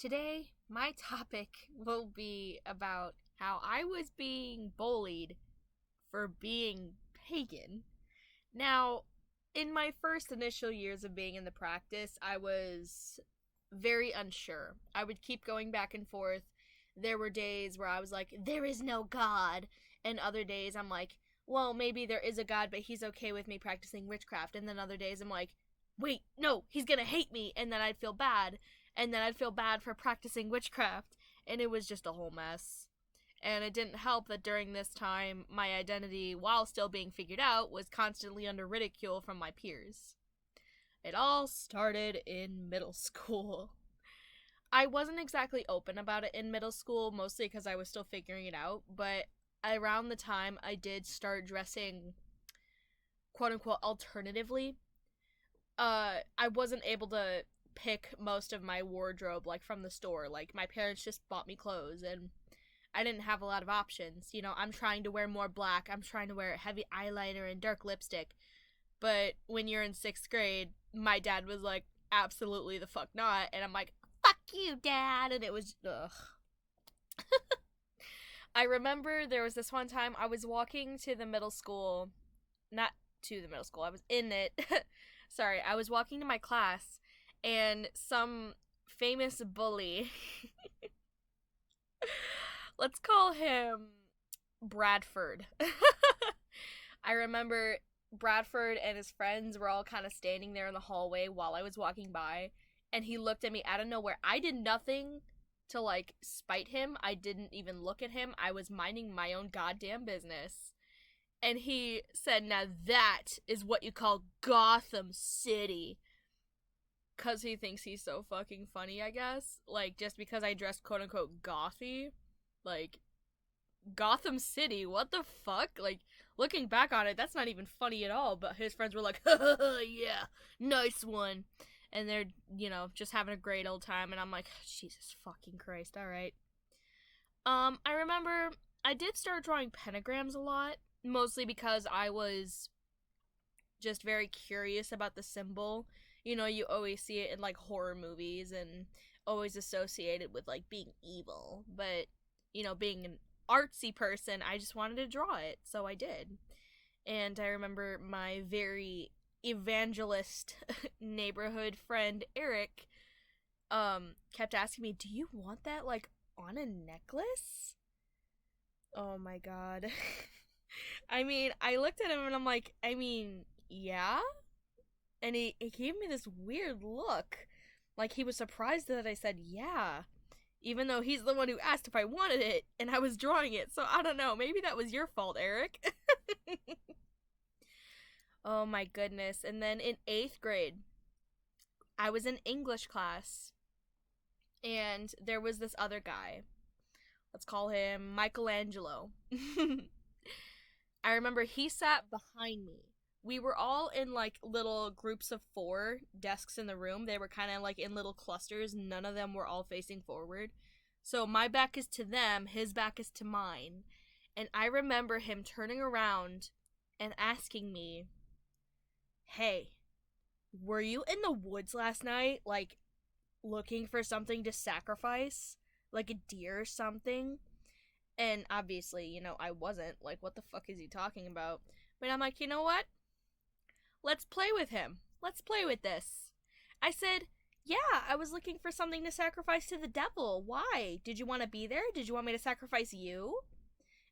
Today, my topic will be about how I was being bullied for being pagan. Now, in my first initial years of being in the practice, I was very unsure. I would keep going back and forth. There were days where I was like, there is no God. And other days I'm like, well, maybe there is a God, but he's okay with me practicing witchcraft. And then other days I'm like, wait, no, he's gonna hate me. And then I'd feel bad. And then I'd feel bad for practicing witchcraft. And it was just a whole mess. And it didn't help that during this time, my identity, while still being figured out, was constantly under ridicule from my peers. It all started in middle school. I wasn't exactly open about it in middle school, mostly because I was still figuring it out, but around the time I did start dressing, quote-unquote, alternatively, I wasn't able to pick most of my wardrobe, like, from the store. Like, my parents just bought me clothes, and I didn't have a lot of options. You know, I'm trying to wear more black, I'm trying to wear heavy eyeliner and dark lipstick, but when you're in 6th grade, my dad was like, absolutely the fuck not, and I'm like, fuck you, Dad, and it was, ugh. I remember there was this one time I was walking to the middle school, not to the middle school, I was in it, sorry, I was walking to my class, and some famous bully, let's call him Bradford. I remember Bradford and his friends were all kind of standing there in the hallway while I was walking by, and he looked at me out of nowhere. I did nothing to, like, spite him. I didn't even look at him. I was minding my own goddamn business. And he said, now that is what you call Gotham City. 'Cause he thinks he's so fucking funny, I guess. Like, just because I dressed quote-unquote gothy. Like, Gotham City, what the fuck? Like, looking back on it, that's not even funny at all, but his friends were like, yeah, nice one. And they're, you know, just having a great old time, and I'm like, Jesus fucking Christ, alright. I remember I did start drawing pentagrams a lot, mostly because I was just very curious about the symbol. You know, you always see it in, like, horror movies, and always associated with, like, being evil, but, you know, being an artsy person, I just wanted to draw it, so I did. And I remember my very evangelist neighborhood friend Eric kept asking me, do you want that, like, on a necklace? Oh my god. I mean, I looked at him and I'm like, I mean, yeah? And he gave me this weird look, like he was surprised that I said yeah, even though he's the one who asked if I wanted it, and I was drawing it, so I don't know, maybe that was your fault, Eric. Oh my goodness. And then in 8th grade, I was in English class, and there was this other guy. Let's call him Michelangelo. I remember he sat behind me. We were all in, like, little groups of 4 desks in the room. They were kind of, like, in little clusters. None of them were all facing forward. So my back is to them, his back is to mine. And I remember him turning around and asking me, hey, were you in the woods last night, like, looking for something to sacrifice? Like a deer or something? And obviously, you know, I wasn't. Like, what the fuck is he talking about? But I'm like, you know what? Let's play with him. Let's play with this. I said, yeah, I was looking for something to sacrifice to the devil. Why? Did you want to be there? Did you want me to sacrifice you?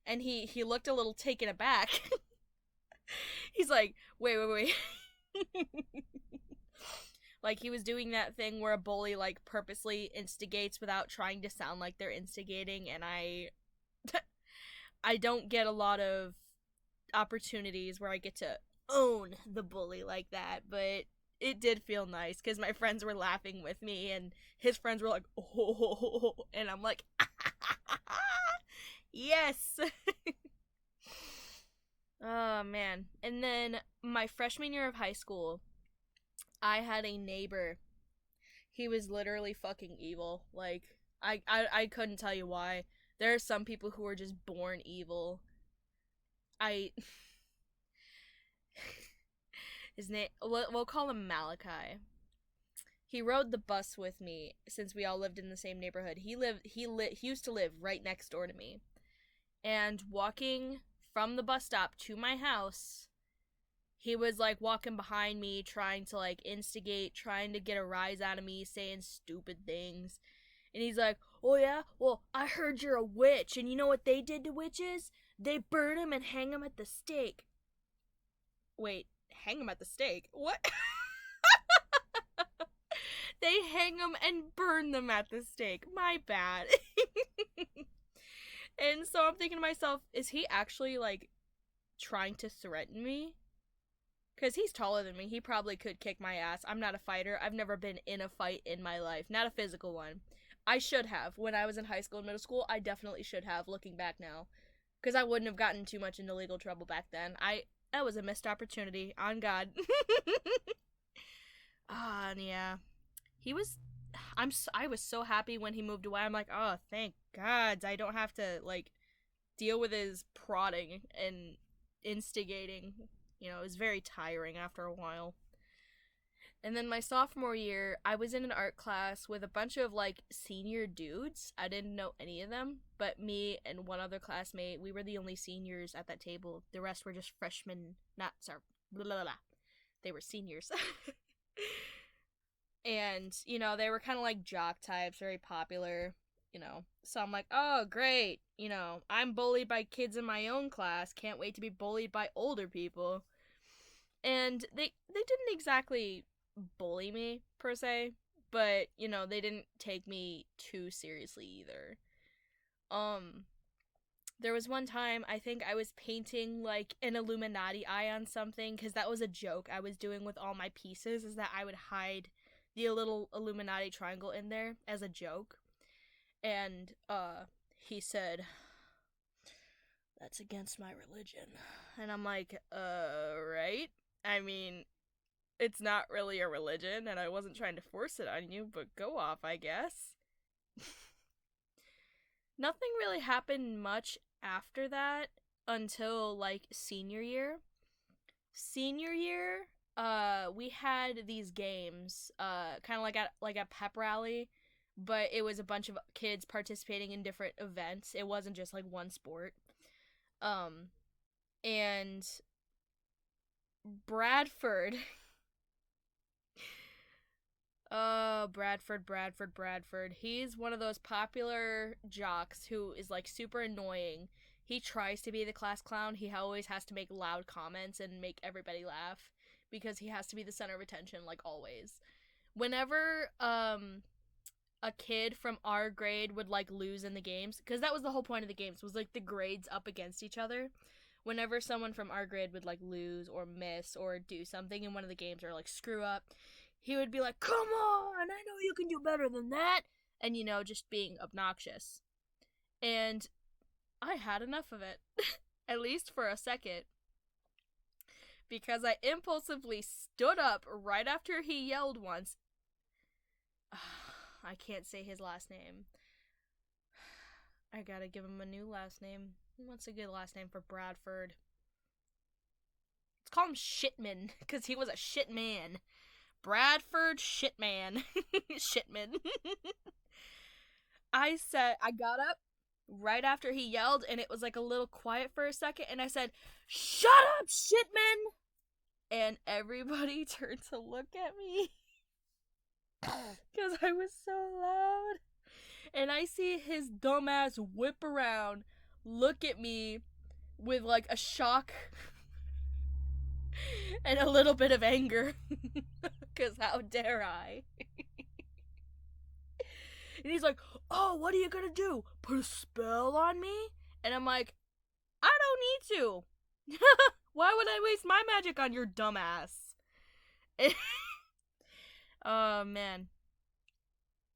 And he looked a little taken aback. He's like, wait. Like, he was doing that thing where a bully, like, purposely instigates without trying to sound like they're instigating, and I don't get a lot of opportunities where I get to own the bully like that, but it did feel nice, because my friends were laughing with me, and his friends were like, oh, and I'm like, yes! Oh, man. And then, my freshman year of high school, I had a neighbor. He was literally fucking evil. Like, I couldn't tell you why. There are some people who are just born evil. His name, we'll call him Malachi. he rode the bus with me since we all lived in the same neighborhood. He used to live right next door to me. And walking from the bus stop to my house, he was like walking behind me, trying to like instigate, trying to get a rise out of me, saying stupid things. And he's like, "Oh yeah? Well, I heard you're a witch, and you know what they did to witches? They burn them and hang them at the stake." Wait, hang them at the stake? What? They hang them and burn them at the stake. My bad. And so I'm thinking to myself, is he actually, like, trying to threaten me? Because he's taller than me. He probably could kick my ass. I'm not a fighter. I've never been in a fight in my life. Not a physical one. I should have. When I was in high school and middle school, I definitely should have, looking back now. Because I wouldn't have gotten too much into legal trouble back then. That was a missed opportunity. On God. Yeah. I was so happy when he moved away. I'm like, oh, thank God. I don't have to, like, deal with his prodding and instigating. You know, it was very tiring after a while. And then my sophomore year, I was in an art class with a bunch of, like, senior dudes. I didn't know any of them, but me and one other classmate, we were the only seniors at that table. The rest were just freshmen, blah, blah, blah. They were seniors. And, you know, they were kind of like jock types, very popular, you know. So I'm like, oh, great. You know, I'm bullied by kids in my own class. Can't wait to be bullied by older people. And they didn't exactly bully me, per se. But, you know, they didn't take me too seriously either. There was one time, I think I was painting, like, an Illuminati eye on something, because that was a joke I was doing with all my pieces, is that I would hide the little Illuminati triangle in there as a joke. And, he said, "That's against my religion." And I'm like, right? I mean, it's not really a religion, and I wasn't trying to force it on you, but go off, I guess. Nothing really happened much after that until, like, senior year. Senior year, we had these games, kind of like a pep rally, but it was a bunch of kids participating in different events. It wasn't just like one sport. And Bradford, Bradford. He's one of those popular jocks who is like super annoying. He tries to be the class clown. He always has to make loud comments and make everybody laugh because he has to be the center of attention, like always. Whenever a kid from our grade would like lose in the games, because that was the whole point of the games, was like the grades up against each other. Whenever someone from our grade would like lose or miss or do something in one of the games or like screw up, he would be like, "Come on, I know you can do better than that," and you know, just being obnoxious. And I had enough of it, at least for a second, because I impulsively stood up right after he yelled once. I can't say his last name. I gotta give him a new last name. What's a good last name for Bradford? Let's call him Shitman, because he was a shit man. Bradford Shitman. Shitman. I got up right after he yelled, and it was like a little quiet for a second, and I said, "Shut up, Shitman!" And everybody turned to look at me. Because I was so loud. And I see his dumbass whip around, look at me with like a shock and a little bit of anger. Because how dare I? And he's like, "Oh, what are you gonna do? Put a spell on me?" And I'm like, "I don't need to. Why would I waste my magic on your dumbass?" Oh, man.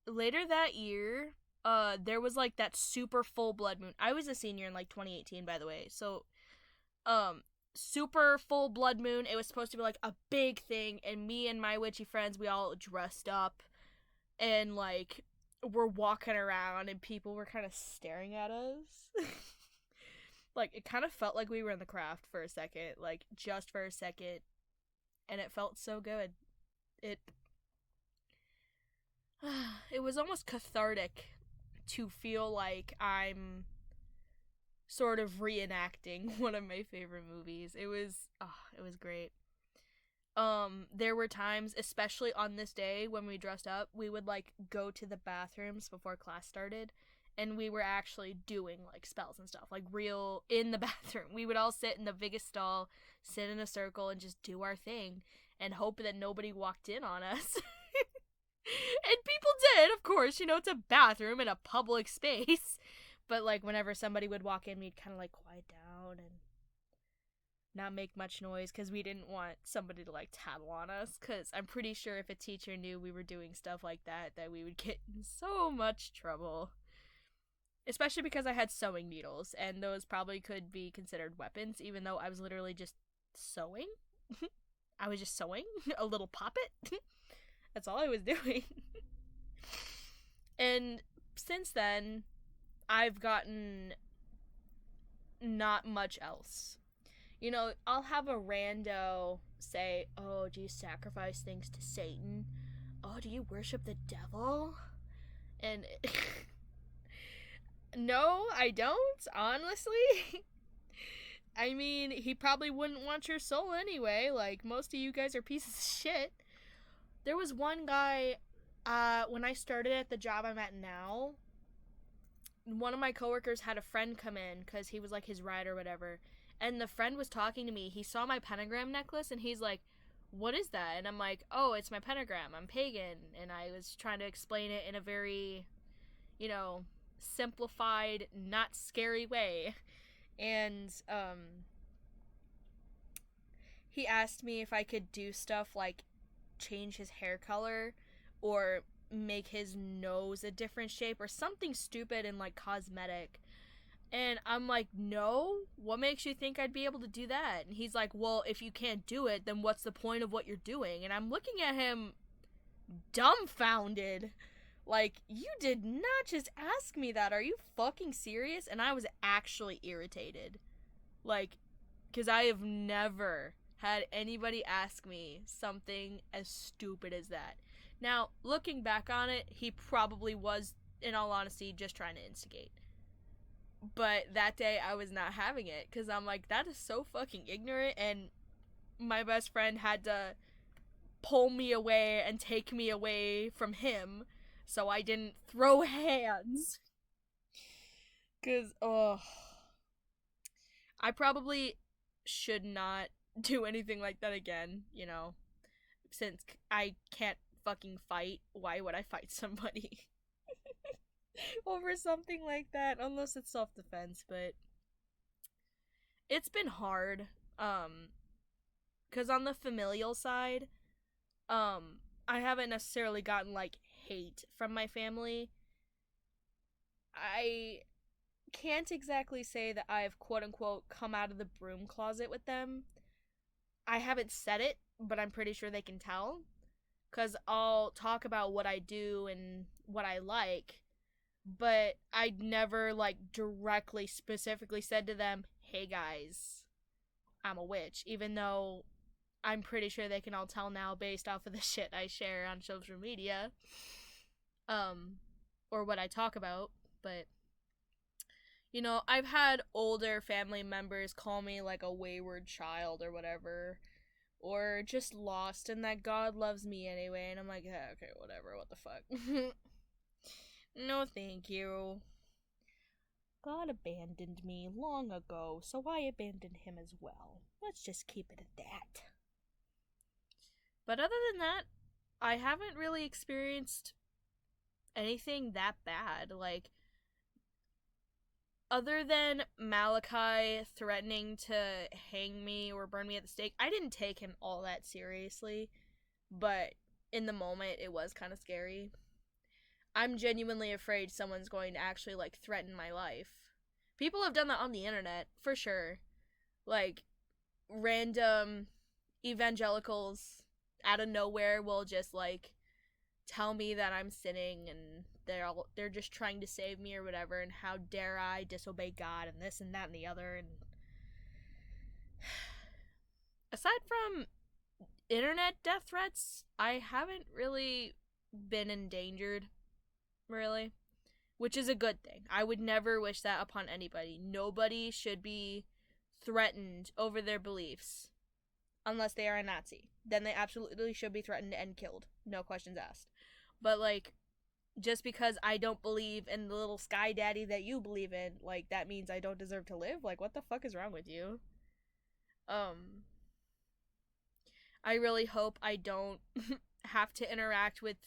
Later that year, there was like that super full blood moon. I was a senior in like 2018, by the way. So, super full blood moon. It was supposed to be like a big thing, and me and my witchy friends, we all dressed up, and like we're walking around, and people were kind of staring at us. Like, it kind of felt like we were in the craft for a second, like just for a second, and it felt so good. it was almost cathartic to feel like I'm sort of reenacting one of my favorite movies. It was great. There were times, especially on this day when we dressed up, we would like go to the bathrooms before class started, and we were actually doing like spells and stuff, like real in the bathroom. We would all sit in the biggest stall, sit in a circle, and just do our thing, and hope that nobody walked in on us. And people did, of course, it's a bathroom in a public space. But like whenever somebody would walk in, we'd kind of like quiet down and not make much noise, because we didn't want somebody to like tattle on us, because I'm pretty sure if a teacher knew we were doing stuff like that we would get in so much trouble. Especially because I had sewing needles, and those probably could be considered weapons, even though I was literally just sewing. I was just sewing a little poppet. That's all I was doing. And since then, I've gotten not much else. I'll have a rando say, "Oh, do you sacrifice things to Satan? Oh, do you worship the devil?" And no, I don't, honestly. I mean, he probably wouldn't want your soul anyway. Like, most of you guys are pieces of shit. There was one guy, when I started at the job I'm at now, one of my coworkers had a friend come in, because he was like his ride or whatever, and the friend was talking to me. He saw my pentagram necklace, and he's like, "What is that?" And I'm like, "Oh, it's my pentagram. I'm pagan." And I was trying to explain it in a very, simplified, not scary way. And, he asked me if I could do stuff like change his hair color or make his nose a different shape or something stupid and like cosmetic. And I'm like, "No, what makes you think I'd be able to do that?" And he's like, "Well, if you can't do it, then what's the point of what you're doing?" And I'm looking at him dumbfounded. Like, you did not just ask me that. Are you fucking serious? And I was actually irritated. Like, because I have never had anybody ask me something as stupid as that. Now, looking back on it, he probably was, in all honesty, just trying to instigate. But that day, I was not having it, because I'm like, that is so fucking ignorant, and my best friend had to pull me away and take me away from him, so I didn't throw hands. Because, I probably should not do anything like that again, since I can't fucking fight. Why would I fight somebody over something like that? Unless it's self-defense, but it's been hard. Because on the familial side, I haven't necessarily gotten, like, hate from my family. I can't exactly say that I've quote-unquote come out of the broom closet with them. I haven't said it, but I'm pretty sure they can tell. Because I'll talk about what I do and what I like, but I'd never, like, directly, specifically said to them, "Hey guys, I'm a witch," even though I'm pretty sure they can all tell now based off of the shit I share on social media. Or what I talk about, but, I've had older family members call me, like, a wayward child or whatever, or just lost and that God loves me anyway, and I'm like, yeah, okay, whatever, what the fuck. No, thank you. God abandoned me long ago, so I abandoned him as well. Let's just keep it at that. But other than that, I haven't really experienced anything that bad. Like, other than Malachi threatening to hang me or burn me at the stake, I didn't take him all that seriously. But in the moment, it was kind of scary. I'm genuinely afraid someone's going to actually, like, threaten my life. People have done that on the internet, for sure. Like, random evangelicals out of nowhere will just, like, tell me that I'm sinning and they're just trying to save me or whatever, and how dare I disobey God and this and that and the other. And aside from internet death threats, I haven't really been endangered, really, which is a good thing. I would never wish that upon anybody. Nobody should be threatened over their beliefs unless they are a Nazi. Then they absolutely should be threatened and killed. No questions asked. But, like, just because I don't believe in the little sky daddy that you believe in, like, that means I don't deserve to live? Like, what the fuck is wrong with you? I really hope I don't have to interact with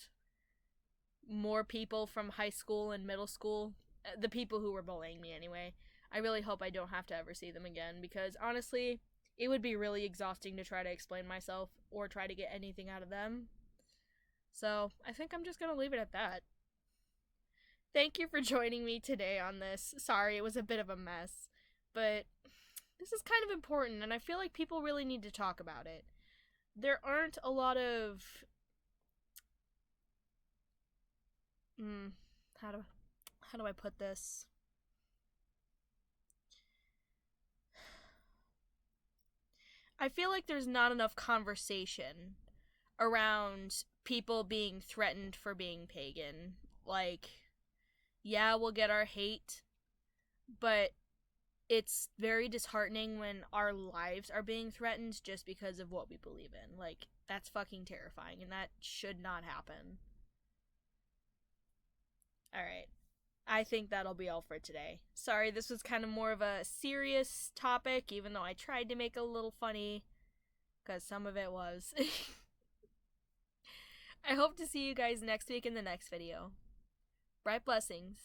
more people from high school and middle school. The people who were bullying me, anyway. I really hope I don't have to ever see them again, because, honestly, it would be really exhausting to try to explain myself or try to get anything out of them. So, I think I'm just gonna leave it at that. Thank you for joining me today on this. Sorry, it was a bit of a mess, but this is kind of important, and I feel like people really need to talk about it. There aren't a lot of... How do I put this? I feel like there's not enough conversation around people being threatened for being pagan. Like, yeah, we'll get our hate, but it's very disheartening when our lives are being threatened just because of what we believe in. Like, that's fucking terrifying, and that should not happen. Alright. I think that'll be all for today. Sorry, this was kind of more of a serious topic, even though I tried to make it a little funny, because some of it was. I hope to see you guys next week in the next video. Bright blessings.